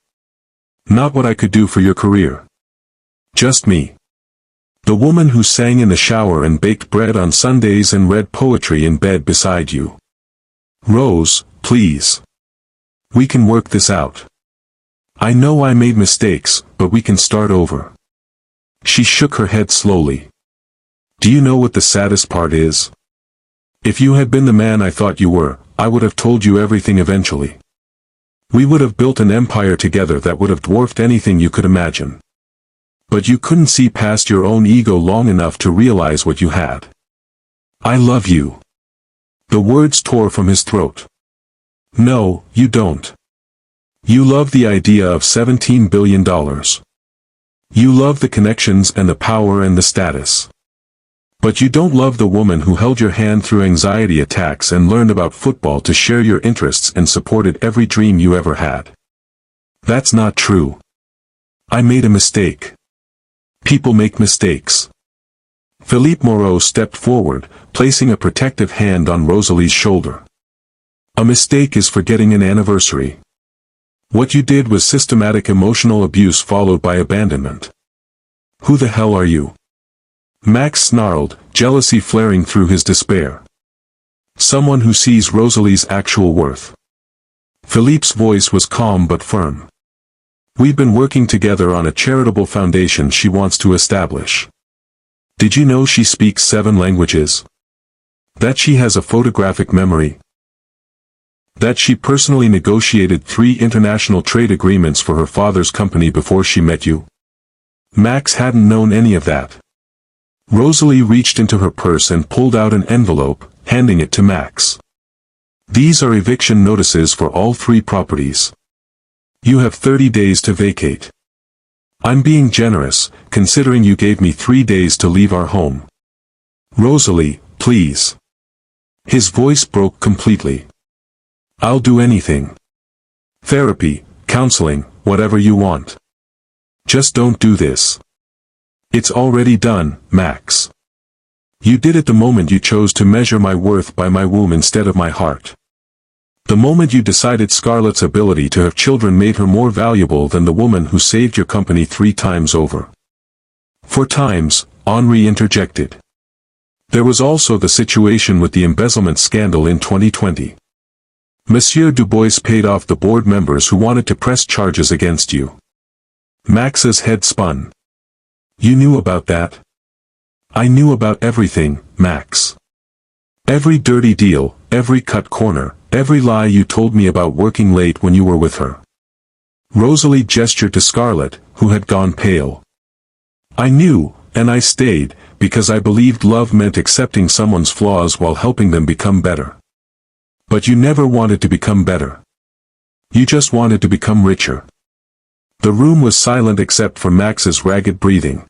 Speaker 1: Not what I could do for your career. Just me. The woman who sang in the shower and baked bread on Sundays and read poetry in bed beside you. Rose, please. We can work this out. I know I made mistakes, but we can start over. She shook her head slowly. Do you know what the saddest part is? If you had been the man I thought you were, I would have told you everything eventually. We would have built an empire together that would have dwarfed anything you could imagine. But you couldn't see past your own ego long enough to realize what you had. I love you. The words tore from his throat. No, you don't. You love the idea of $17 billion. You love the connections and the power and the status. But you don't love the woman who held your hand through anxiety attacks and learned about football to share your interests and supported every dream you ever had. That's not true. I made a mistake. People make mistakes. Philippe Moreau stepped forward, placing a protective hand on Rosalie's shoulder. A mistake is forgetting an anniversary. What you did was systematic emotional abuse followed by abandonment. Who the hell are you? Max snarled, jealousy flaring through his despair. Someone who sees Rosalie's actual worth. Philippe's voice was calm but firm. We've been working together on a charitable foundation she wants to establish. Did you know she speaks 7 languages? That she has a photographic memory? That she personally negotiated 3 international trade agreements for her father's company before she met you? Max hadn't known any of that. Rosalie reached into her purse and pulled out an envelope, handing it to Max. These are eviction notices for all 3 properties. You have 30 days to vacate. I'm being generous, considering you gave me 3 days to leave our home. Rosalie, please. His voice broke completely. I'll do anything. Therapy, counseling, whatever you want. Just don't do this. It's already done, Max. You did it the moment you chose to measure my worth by my womb instead of my heart. The moment you decided Scarlett's ability to have children made her more valuable than the woman who saved your company 3 times over. 4 times, Henri interjected. There was also the situation with the embezzlement scandal in 2020. Monsieur Dubois paid off the board members who wanted to press charges against you. Max's head spun. You knew about that? I knew about everything, Max. Every dirty deal, every cut corner, every lie you told me about working late when you were with her. Rosalie gestured to Scarlett, who had gone pale. I knew, and I stayed, because I believed love meant accepting someone's flaws while helping them become better. But you never wanted to become better. You just wanted to become richer. The room was silent except for Max's ragged breathing.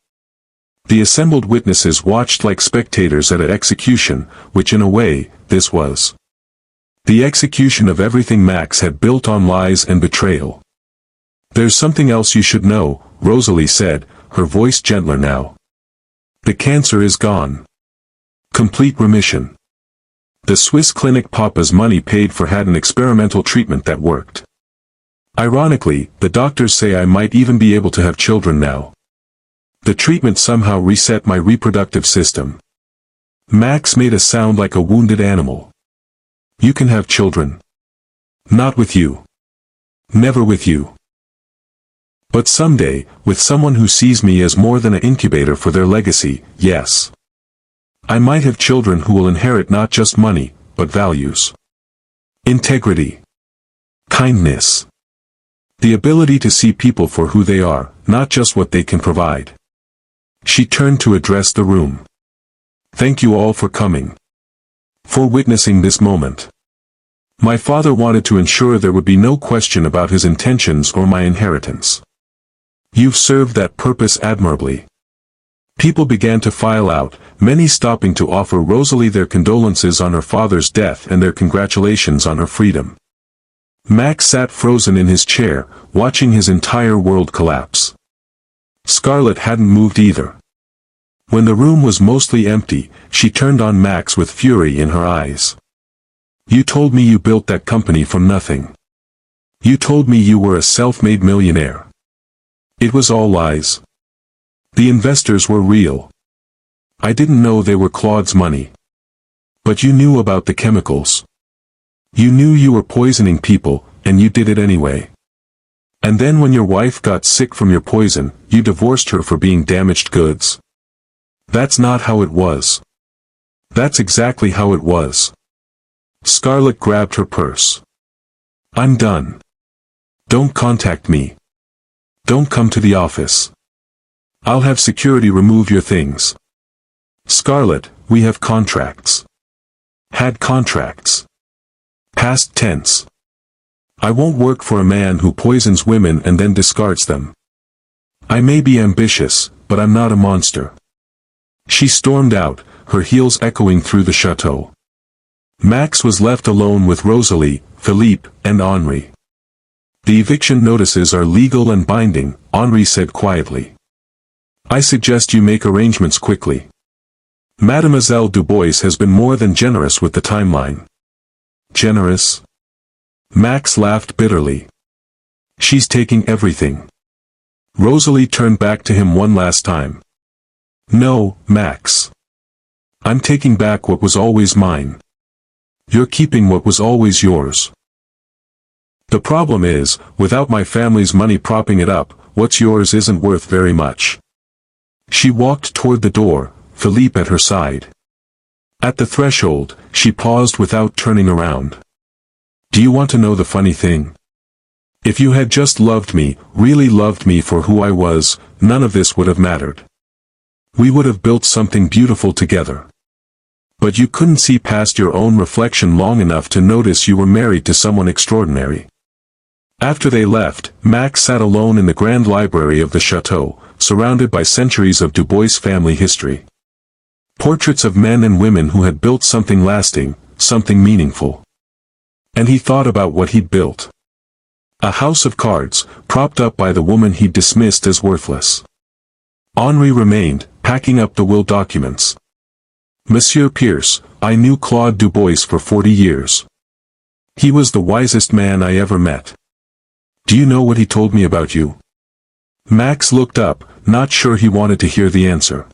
Speaker 1: The assembled witnesses watched like spectators at an execution, which in a way, this was. The execution of everything Max had built on lies and betrayal. There's something else you should know, Rosalie said, her voice gentler now. The cancer is gone. Complete remission. The Swiss clinic Papa's money paid for had an experimental treatment that worked. Ironically, the doctors say I might even be able to have children now. The treatment somehow reset my reproductive system. Max made a sound like a wounded animal. You can have children. Not with you. Never with you. But someday, with someone who sees me as more than an incubator for their legacy, yes. I might have children who will inherit not just money, but values. Integrity. Kindness. The ability to see people for who they are, not just what they can provide. She turned to address the room. Thank you all for coming. For witnessing this moment. My father wanted to ensure there would be no question about his intentions or my inheritance. You've served that purpose admirably. People began to file out, many stopping to offer Rosalie their condolences on her father's death and their congratulations on her freedom. Max sat frozen in his chair, watching his entire world collapse. Scarlett hadn't moved either. When the room was mostly empty, she turned on Max with fury in her eyes. You told me you built that company from nothing. You told me you were a self-made millionaire. It was all lies. The investors were real. I didn't know they were Claude's money. But you knew about the chemicals. You knew you were poisoning people, and you did it anyway. And then when your wife got sick from your poison, you divorced her for being damaged goods. That's not how it was. That's exactly how it was. Scarlett grabbed her purse. I'm done. Don't contact me. Don't come to the office. I'll have security remove your things. Scarlett, we have contracts. Had contracts. Past tense. I won't work for a man who poisons women and then discards them. I may be ambitious, but I'm not a monster. She stormed out, her heels echoing through the chateau. Max was left alone with Rosalie, Philippe, and Henri. The eviction notices are legal and binding, Henri said quietly. I suggest you make arrangements quickly. Mademoiselle Dubois has been more than generous with the timeline. Generous? Max laughed bitterly. She's taking everything. Rosalie turned back to him one last time. No, Max. I'm taking back what was always mine. You're keeping what was always yours. The problem is, without my family's money propping it up, what's yours isn't worth very much. She walked toward the door, Philippe at her side. At the threshold, she paused without turning around. Do you want to know the funny thing? If you had just loved me, really loved me for who I was, none of this would have mattered. We would have built something beautiful together. But you couldn't see past your own reflection long enough to notice you were married to someone extraordinary. After they left, Max sat alone in the grand library of the chateau, surrounded by centuries of Dubois family history. Portraits of men and women who had built something lasting, something meaningful. And he thought about what he'd built. A house of cards, propped up by the woman he'd dismissed as worthless. Henri remained, packing up the will documents. Monsieur Pierce, I knew Claude Dubois for 40 years. He was the wisest man I ever met. Do you know what he told me about you? Max looked up, not sure he wanted to hear the answer.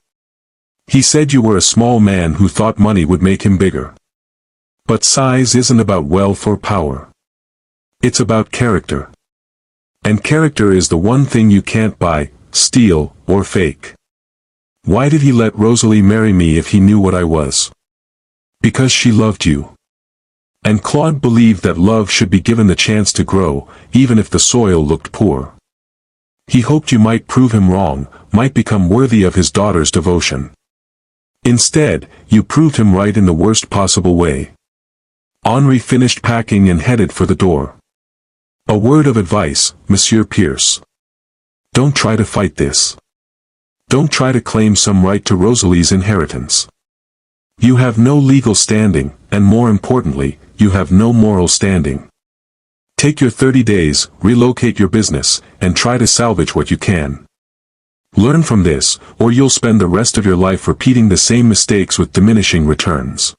Speaker 1: He said you were a small man who thought money would make him bigger. But size isn't about wealth or power. It's about character. And character is the one thing you can't buy, steal, or fake. Why did he let Rosalie marry me if he knew what I was? Because she loved you. And Claude believed that love should be given the chance to grow, even if the soil looked poor. He hoped you might prove him wrong, might become worthy of his daughter's devotion. Instead, you proved him right in the worst possible way. Henri finished packing and headed for the door. A word of advice, Monsieur Pierce. Don't try to fight this. Don't try to claim some right to Rosalie's inheritance. You have no legal standing, and more importantly, you have no moral standing. Take your 30 days, relocate your business, and try to salvage what you can. Learn from this, or you'll spend the rest of your life repeating the same mistakes with diminishing returns.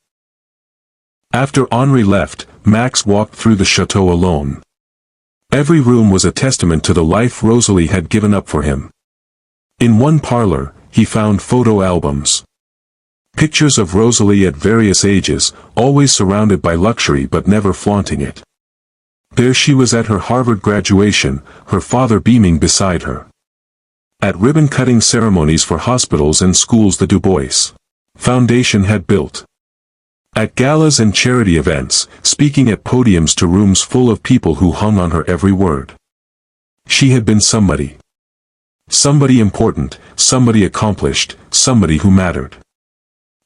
Speaker 1: After Henri left, Max walked through the chateau alone. Every room was a testament to the life Rosalie had given up for him. In one parlor, he found photo albums. Pictures of Rosalie at various ages, always surrounded by luxury but never flaunting it. There she was at her Harvard graduation, her father beaming beside her. At ribbon-cutting ceremonies for hospitals and schools the Du Bois Foundation had built. At galas and charity events, speaking at podiums to rooms full of people who hung on her every word. She had been somebody. Somebody important, somebody accomplished, somebody who mattered.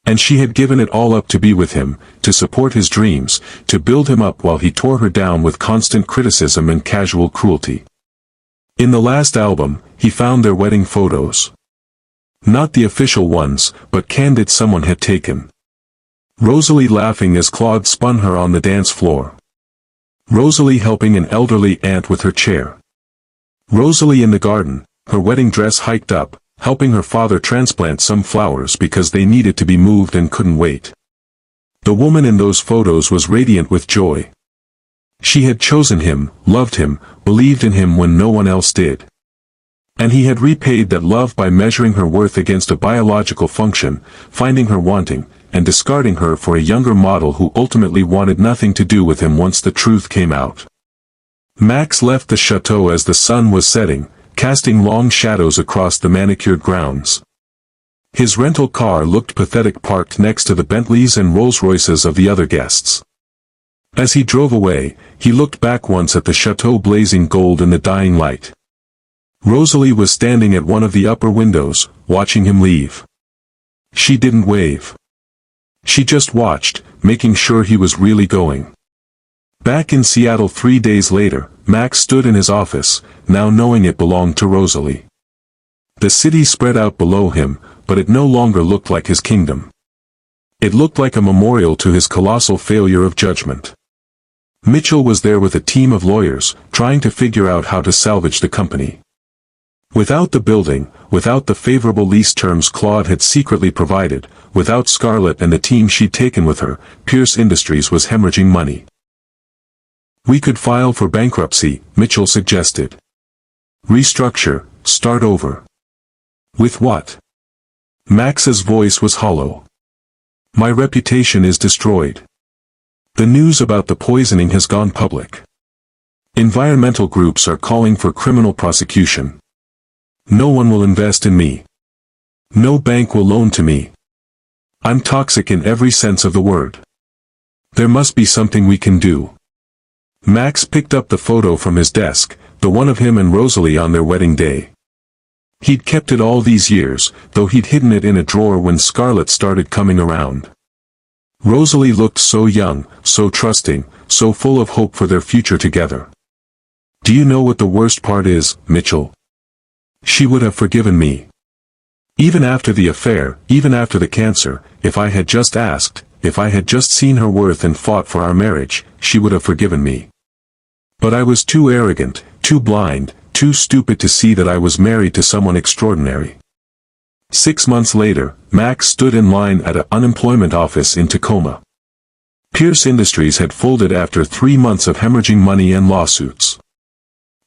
Speaker 1: And she had given it all up to be with him, to support his dreams, to build him up while he tore her down with constant criticism and casual cruelty. In the last album, he found their wedding photos. Not the official ones, but candid someone had taken. Rosalie laughing as Claude spun her on the dance floor. Rosalie helping an elderly aunt with her chair. Rosalie in the garden, her wedding dress hiked up, helping her father transplant some flowers because they needed to be moved and couldn't wait. The woman in those photos was radiant with joy. She had chosen him, loved him, believed in him when no one else did. And he had repaid that love by measuring her worth against a biological function, finding her wanting, and discarding her for a younger model who ultimately wanted nothing to do with him once the truth came out. Max left the chateau as the sun was setting, casting long shadows across the manicured grounds. His rental car looked pathetic parked next to the Bentleys and Rolls-Royces of the other guests. As he drove away, he looked back once at the chateau blazing gold in the dying light. Rosalie was standing at one of the upper windows, watching him leave. She didn't wave. She just watched, making sure he was really going. Back in Seattle 3 days later, Max stood in his office, now knowing it belonged to Rosalie. The city spread out below him, but it no longer looked like his kingdom. It looked like a memorial to his colossal failure of judgment. Mitchell was there with a team of lawyers, trying to figure out how to salvage the company. Without the building, without the favorable lease terms Claude had secretly provided, without Scarlett and the team she'd taken with her, Pierce Industries was hemorrhaging money. We could file for bankruptcy, Mitchell suggested. Restructure, start over. With what? Max's voice was hollow. My reputation is destroyed. The news about the poisoning has gone public. Environmental groups are calling for criminal prosecution. No one will invest in me. No bank will loan to me. I'm toxic in every sense of the word. There must be something we can do. Max picked up the photo from his desk, the one of him and Rosalie on their wedding day. He'd kept it all these years, though he'd hidden it in a drawer when Scarlett started coming around. Rosalie looked so young, so trusting, so full of hope for their future together. Do you know what the worst part is, Mitchell? She would have forgiven me. Even after the affair, even after the cancer, if I had just asked, if I had just seen her worth and fought for our marriage, she would have forgiven me. But I was too arrogant, too blind, too stupid to see that I was married to someone extraordinary. 6 months later, Max stood in line at an unemployment office in Tacoma. Pierce Industries had folded after 3 months of hemorrhaging money and lawsuits.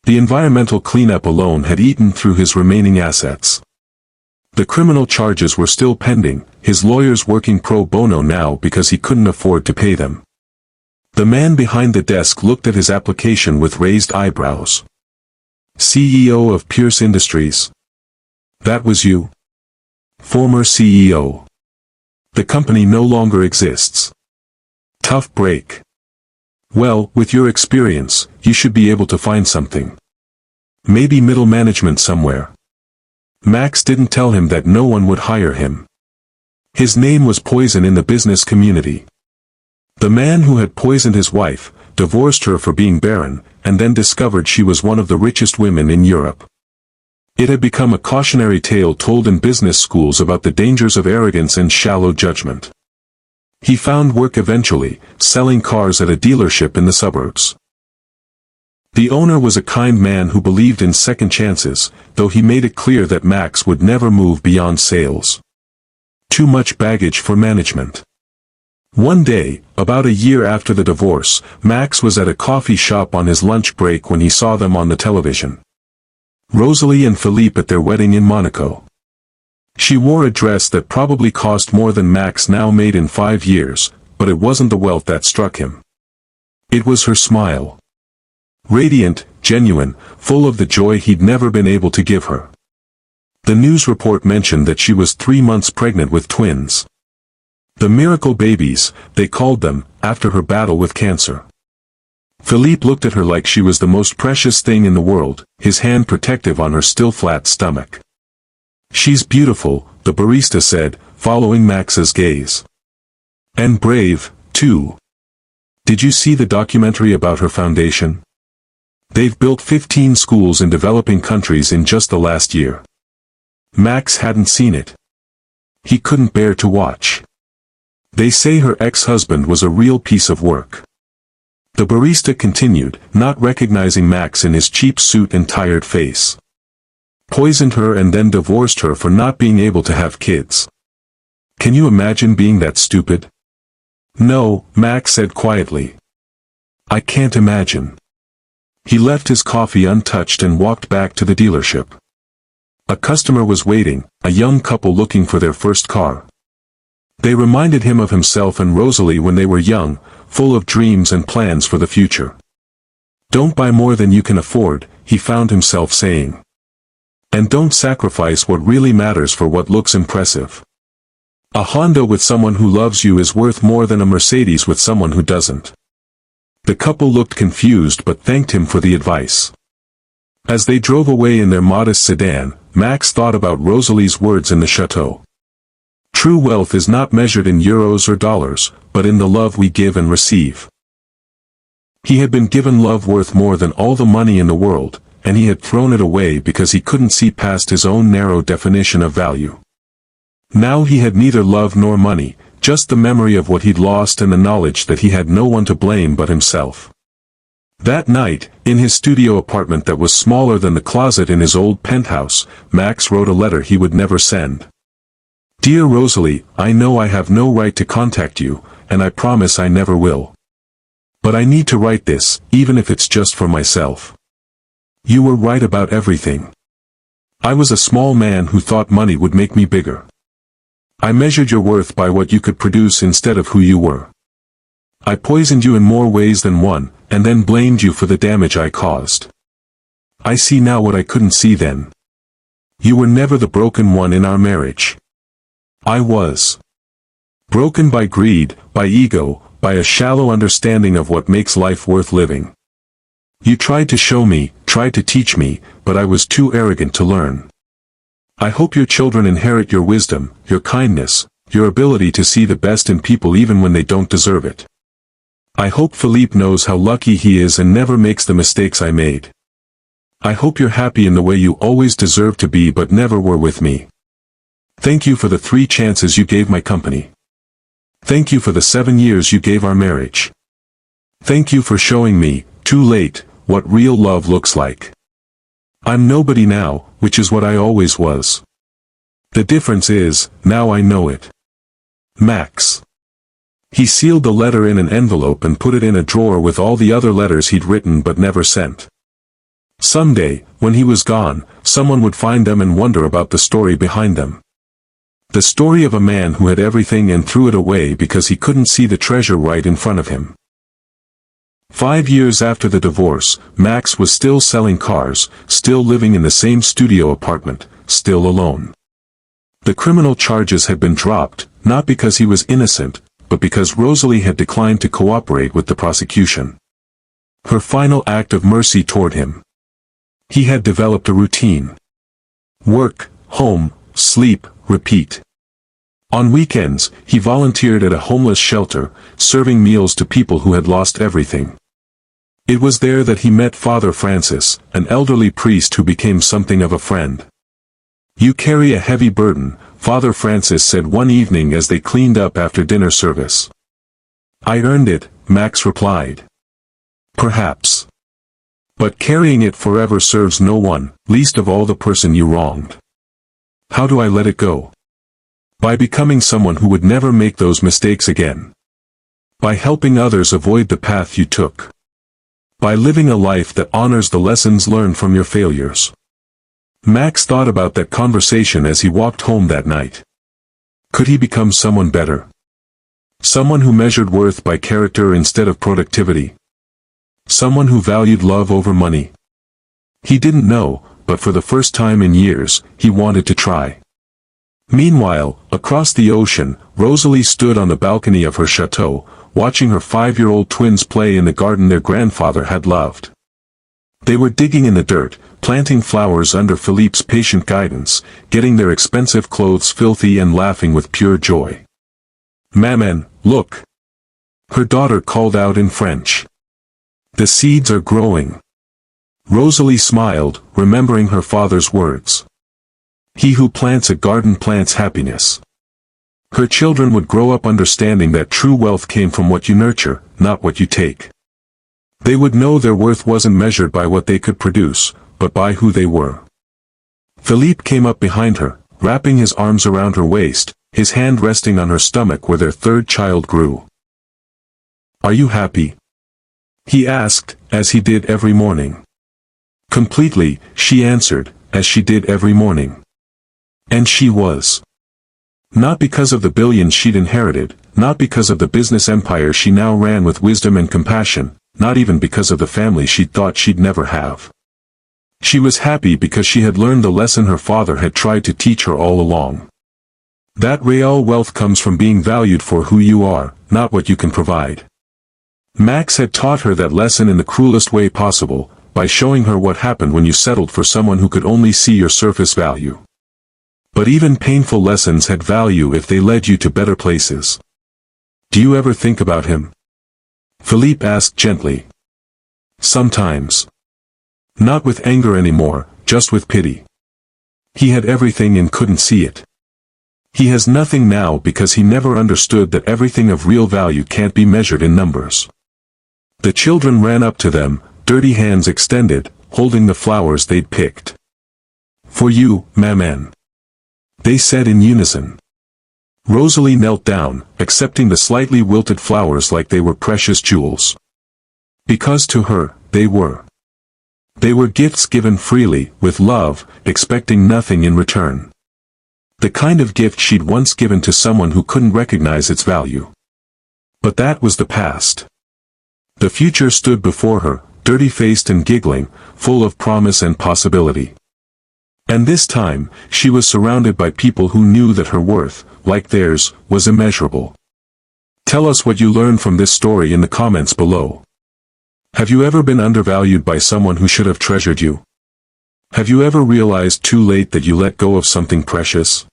Speaker 1: The environmental cleanup alone had eaten through his remaining assets. The criminal charges were still pending, his lawyers working pro bono now because he couldn't afford to pay them. The man behind the desk looked at his application with raised eyebrows. CEO of Pierce Industries. That was you? Former CEO. The company no longer exists. Tough break. Well, with your experience, you should be able to find something. Maybe middle management somewhere. Max didn't tell him that no one would hire him. His name was poison in the business community. The man who had poisoned his wife, divorced her for being barren, and then discovered she was one of the richest women in Europe. It had become a cautionary tale told in business schools about the dangers of arrogance and shallow judgment. He found work eventually, selling cars at a dealership in the suburbs. The owner was a kind man who believed in second chances, though he made it clear that Max would never move beyond sales. Too much baggage for management. One day, about a year after the divorce, Max was at a coffee shop on his lunch break when he saw them on the television. Rosalie and Philippe at their wedding in Monaco. She wore a dress that probably cost more than Max now made in 5 years, but it wasn't the wealth that struck him. It was her smile. Radiant, genuine, full of the joy he'd never been able to give her. The news report mentioned that she was 3 months pregnant with twins. The miracle babies, they called them, after her battle with cancer. Philippe looked at her like she was the most precious thing in the world, his hand protective on her still flat stomach. She's beautiful, the barista said, following Max's gaze. And brave, too. Did you see the documentary about her foundation? They've built 15 schools in developing countries in just the last year. Max hadn't seen it. He couldn't bear to watch. They say her ex-husband was a real piece of work. The barista continued, not recognizing Max in his cheap suit and tired face. Poisoned her and then divorced her for not being able to have kids. Can you imagine being that stupid? No, Max said quietly. I can't imagine. He left his coffee untouched and walked back to the dealership. A customer was waiting, a young couple looking for their first car. They reminded him of himself and Rosalie when they were young, full of dreams and plans for the future. Don't buy more than you can afford, he found himself saying. And don't sacrifice what really matters for what looks impressive. A Honda with someone who loves you is worth more than a Mercedes with someone who doesn't. The couple looked confused but thanked him for the advice. As they drove away in their modest sedan, Max thought about Rosalie's words in the chateau. True wealth is not measured in euros or dollars, but in the love we give and receive. He had been given love worth more than all the money in the world, and he had thrown it away because he couldn't see past his own narrow definition of value. Now he had neither love nor money, just the memory of what he'd lost and the knowledge that he had no one to blame but himself. That night, in his studio apartment that was smaller than the closet in his old penthouse, Max wrote a letter he would never send. Dear Rosalie, I know I have no right to contact you, and I promise I never will. But I need to write this, even if it's just for myself. You were right about everything. I was a small man who thought money would make me bigger. I measured your worth by what you could produce instead of who you were. I poisoned you in more ways than one, and then blamed you for the damage I caused. I see now what I couldn't see then. You were never the broken one in our marriage. I was. Broken by greed, by ego, by a shallow understanding of what makes life worth living. You tried to show me, tried to teach me, but I was too arrogant to learn. I hope your children inherit your wisdom, your kindness, your ability to see the best in people even when they don't deserve it. I hope Philippe knows how lucky he is and never makes the mistakes I made. I hope you're happy in the way you always deserved to be but never were with me. Thank you for the 3 chances you gave my company. Thank you for the 7 years you gave our marriage. Thank you for showing me, too late, what real love looks like. I'm nobody now, which is what I always was. The difference is, now I know it. Max. He sealed the letter in an envelope and put it in a drawer with all the other letters he'd written but never sent. Someday, when he was gone, someone would find them and wonder about the story behind them. The story of a man who had everything and threw it away because he couldn't see the treasure right in front of him. 5 years after the divorce, Max was still selling cars, still living in the same studio apartment, still alone. The criminal charges had been dropped, not because he was innocent, but because Rosalie had declined to cooperate with the prosecution. Her final act of mercy toward him. He had developed a routine. Work, home, sleep, repeat. On weekends, he volunteered at a homeless shelter, serving meals to people who had lost everything. It was there that he met Father Francis, an elderly priest who became something of a friend. "You carry a heavy burden," Father Francis said one evening as they cleaned up after dinner service. "I earned it," Max replied. "Perhaps. But carrying it forever serves no one, least of all the person you wronged. How do I let it go? By becoming someone who would never make those mistakes again. By helping others avoid the path you took. By living a life that honors the lessons learned from your failures." Max thought about that conversation as he walked home that night. Could he become someone better? Someone who measured worth by character instead of productivity? Someone who valued love over money? He didn't know, but for the first time in years, he wanted to try. Meanwhile, across the ocean, Rosalie stood on the balcony of her chateau, watching her 5-year-old twins play in the garden their grandfather had loved. They were digging in the dirt, planting flowers under Philippe's patient guidance, getting their expensive clothes filthy and laughing with pure joy. "Maman, look!" her daughter called out in French. "The seeds are growing." Rosalie smiled, remembering her father's words. "He who plants a garden plants happiness." Her children would grow up understanding that true wealth came from what you nurture, not what you take. They would know their worth wasn't measured by what they could produce, but by who they were. Philippe came up behind her, wrapping his arms around her waist, his hand resting on her stomach where their third child grew. "Are you happy?" he asked, as he did every morning. "Completely," she answered, as she did every morning. And she was. Not because of the billions she'd inherited, not because of the business empire she now ran with wisdom and compassion, not even because of the family she'd thought she'd never have. She was happy because she had learned the lesson her father had tried to teach her all along. That real wealth comes from being valued for who you are, not what you can provide. Max had taught her that lesson in the cruelest way possible, by showing her what happened when you settled for someone who could only see your surface value. But even painful lessons had value if they led you to better places. "Do you ever think about him?" Philippe asked gently. "Sometimes. Not with anger anymore, just with pity. He had everything and couldn't see it. He has nothing now because he never understood that everything of real value can't be measured in numbers." The children ran up to them, dirty hands extended, holding the flowers they'd picked. "For you, maman," they said in unison. Rosalie knelt down, accepting the slightly wilted flowers like they were precious jewels. Because to her, they were. They were gifts given freely, with love, expecting nothing in return. The kind of gift she'd once given to someone who couldn't recognize its value. But that was the past. The future stood before her, dirty-faced and giggling, full of promise and possibility. And this time, she was surrounded by people who knew that her worth, like theirs, was immeasurable. Tell us what you learned from this story in the comments below. Have you ever been undervalued by someone who should have treasured you? Have you ever realized too late that you let go of something precious?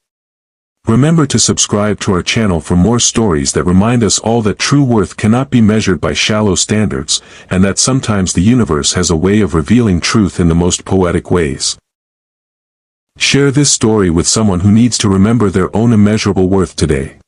Speaker 1: Remember to subscribe to our channel for more stories that remind us all that true worth cannot be measured by shallow standards, and that sometimes the universe has a way of revealing truth in the most poetic ways. Share this story with someone who needs to remember their own immeasurable worth today.